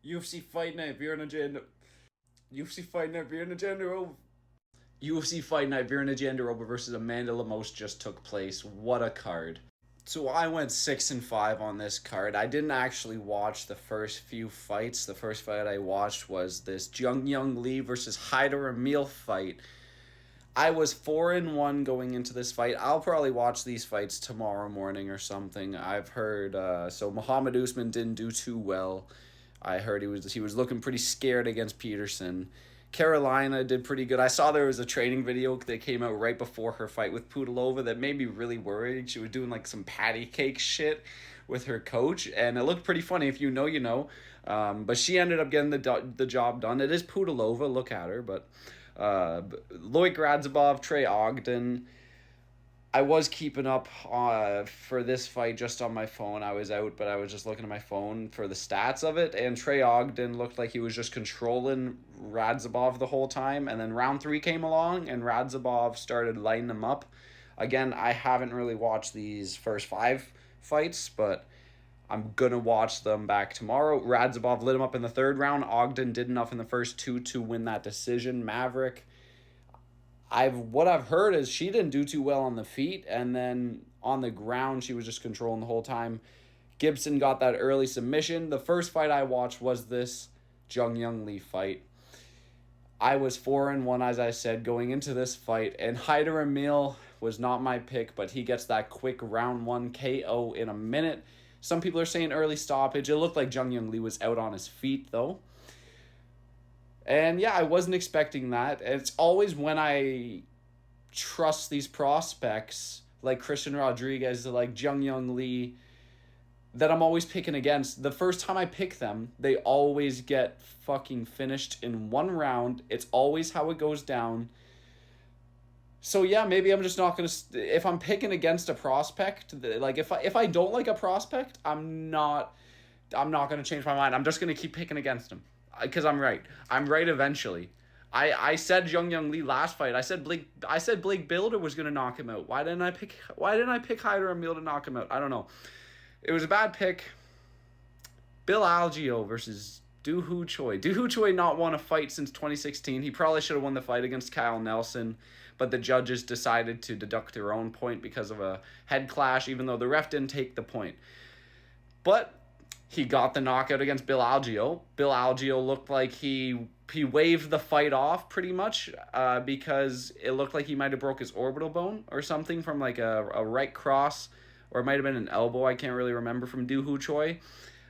UFC Fight Night, Veer and Jandiroba. UFC Fight Night, Veer and Jandiroba. UFC Fight Night, Veer and Jandiroba versus Amanda Lemos just took place. What a card. So I went 6-5 on this card. I didn't actually watch the first few fights. The first fight I watched was this Young Lee versus Hyder Emil fight. I was 4-1 going into this fight. I'll probably watch these fights tomorrow morning or something. I've heard so Muhammad Usman didn't do too well. I heard he was looking pretty scared against Peterson. Carolina did pretty good. I saw there was a training video that came out right before her fight with Pudilova that made me really worried. She was doing like some patty cake shit with her coach, and it looked pretty funny. If you know, you know. But she ended up getting the job done. It is Pudilova. Look at her. But Loic Radzhabov, Trey Ogden. I was keeping up for this fight just on my phone. I was out, but I was just looking at my phone for the stats of it. And Trey Ogden looked like he was just controlling Radzhabov the whole time. And then round 3 came along, and Radzhabov started lighting him up. Again, I haven't really watched these first 5 fights, but I'm going to watch them back tomorrow. Radzhabov lit him up in the 3rd round. Ogden did enough in the first 2 to win that decision. Maverick, what I've heard is she didn't do too well on the feet, and then on the ground she was just controlling the whole time. Gibson got that early submission. The first fight I watched was this Young Lee fight. I was 4-1, as I said, going into this fight, and Hyder Emil was not my pick, but he gets that quick round 1 KO in a minute. Some people are saying early stoppage. It looked like Young Lee was out on his feet, though. And yeah, I wasn't expecting that. It's always when I trust these prospects, like Christian Rodriguez, like Young Lee, that I'm always picking against. The first time I pick them, they always get fucking finished in 1 round. It's always how it goes down. So yeah, maybe I'm just not going to... If I'm picking against a prospect, like if I don't like a prospect, I'm not going to change my mind. I'm just going to keep picking against him. Because I'm right. I'm right eventually. I said Young Lee last fight. I said Blake Bilder was gonna knock him out. Why didn't I pick Hyder Emil to knock him out? I don't know. It was a bad pick. Bill Algeo versus Doo Ho Choi. Doo Ho Choi not won a fight since 2016. He probably should have won the fight against Kyle Nelson, but the judges decided to deduct their own point because of a head clash, even though the ref didn't take the point. But he got the knockout against Bill Algeo. Bill Algeo looked like he waved the fight off pretty much because it looked like he might have broke his orbital bone or something from like a right cross, or it might have been an elbow. I can't really remember from Doo Ho Choi.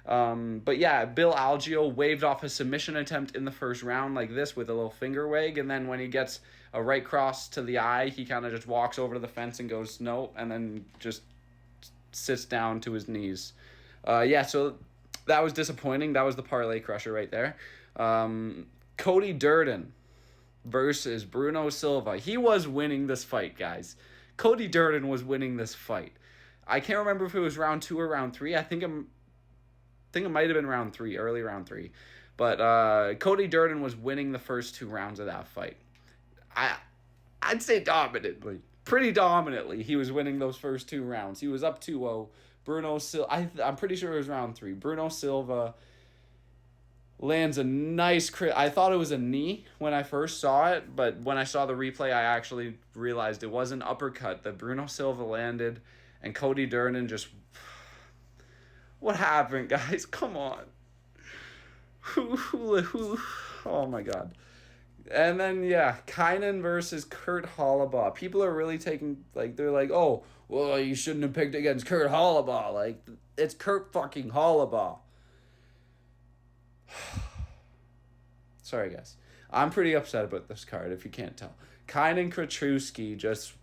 But yeah, Bill Algeo waved off a submission attempt in the first round like this with a little finger wag, and then when he gets a right cross to the eye, he kind of just walks over to the fence and goes no, and then just sits down to his knees. So that was disappointing. That was the parlay crusher right there. Cody Durden versus Bruno Silva. He was winning this fight, guys. Cody Durden was winning this fight. I can't remember if it was round 2 or round 3. I think it might have been round 3, early round 3. But Cody Durden was winning the first 2 rounds of that fight. I'd say dominantly. Pretty dominantly, he was winning those first 2 rounds. He was up 2-0. Bruno Silva, I'm pretty sure it was round 3. Bruno Silva lands a nice I thought it was a knee when I first saw it, but when I saw the replay, I actually realized it was an uppercut that Bruno Silva landed, and Cody Durden just... What happened, guys? Come on. Who? Oh my god. And then, yeah, Kynan versus Kurt Hollabaugh. People are really taking, they're like, oh, well, you shouldn't have picked against Kurt Hollabaugh. Like, it's Kurt fucking Hollabaugh. Sorry, guys. I'm pretty upset about this card, if you can't tell. Kynan Kretruski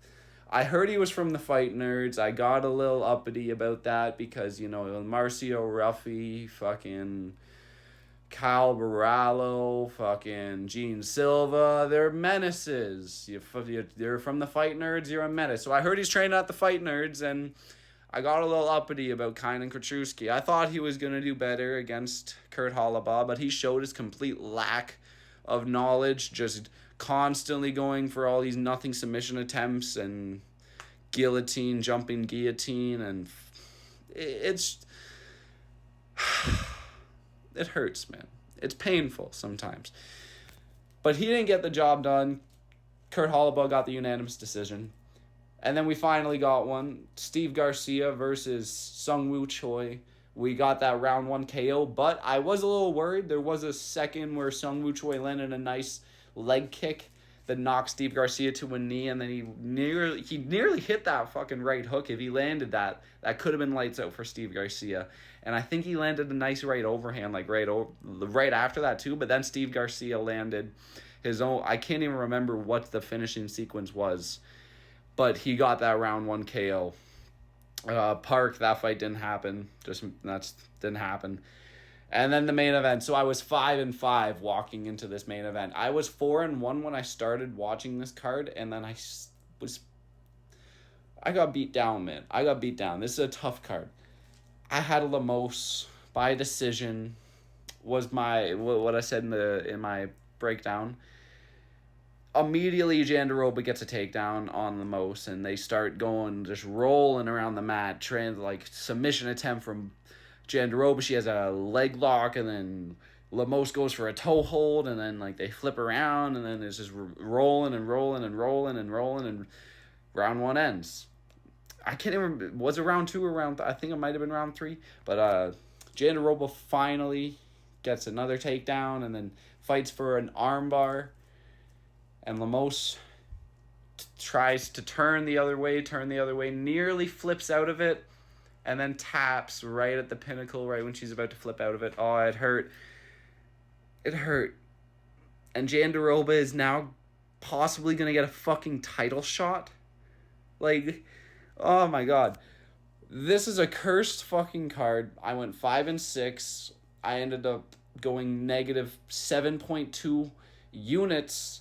I heard he was from the Fight Nerds. I got a little uppity about that because, Marcio Ruffy, fucking... Kyle Barallo, fucking Gene Silva, they're menaces. You're from the Fight Nerds, you're a menace. So I heard he's training at the Fight Nerds, and I got a little uppity about Kynan Kretruski. I thought he was going to do better against Kurt Hollabaugh, but he showed his complete lack of knowledge, just constantly going for all these nothing submission attempts and jumping guillotine, and it's... It hurts, man. It's painful sometimes. But he didn't get the job done. Kurt Holloway got the unanimous decision. And then we finally got one. Steve Garcia versus Sung Woo Choi. We got that round 1 KO, but I was a little worried. There was a second where Sung Woo Choi landed a nice leg kick that knocked Steve Garcia to a knee, and then he nearly hit that fucking right hook. If he landed that could have been lights out for Steve Garcia. And I think he landed a nice right overhand, like right after that too. But then Steve Garcia landed his own. I can't even remember what the finishing sequence was, but he got that round 1 KO. Park, that fight didn't happen. Didn't happen. And then the main event. So I was 5-5 walking into this main event. I was 4-1 when I started watching this card, and then I got beat down, man. I got beat down. This is a tough card. I had Lemos by decision. Was what I said in my breakdown. Immediately, Jandiroba gets a takedown on Lemos, and they start going, just rolling around the mat. Submission attempt from Jandiroba. She has a leg lock, and then Lemos goes for a toe hold, and then they flip around, and then it's just rolling, and round 1 ends. I can't even remember, was it round 2 or round, I think it might have been round 3, but Jandiroba finally gets another takedown, and then fights for an armbar. And Lemos tries to turn the other way, nearly flips out of it, and then taps right at the pinnacle, right when she's about to flip out of it. Oh, it hurt. It hurt. And Jandiroba is now possibly going to get a fucking title shot. Oh my god. This is a cursed fucking card. I went 5-6. I ended up going negative 7.2 units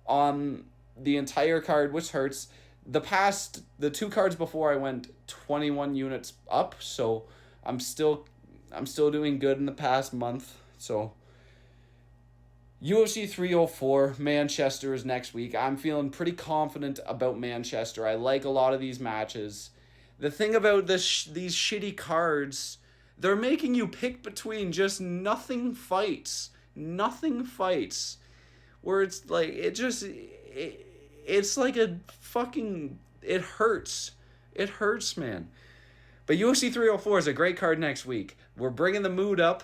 on the entire card, which hurts. The 2 cards before I went 21 units up, so I'm still doing good in the past month. So UFC 304, Manchester is next week. I'm feeling pretty confident about Manchester. I like a lot of these matches. The thing about these shitty cards, they're making you pick between just nothing fights. Where it's it's like a fucking, it hurts. It hurts, man. But UFC 304 is a great card next week. We're bringing the mood up,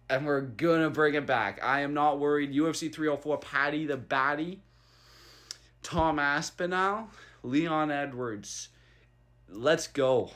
and we're gonna bring it back. I am not worried. UFC 304, Paddy the Baddy, Tom Aspinall, Leon Edwards. Let's go.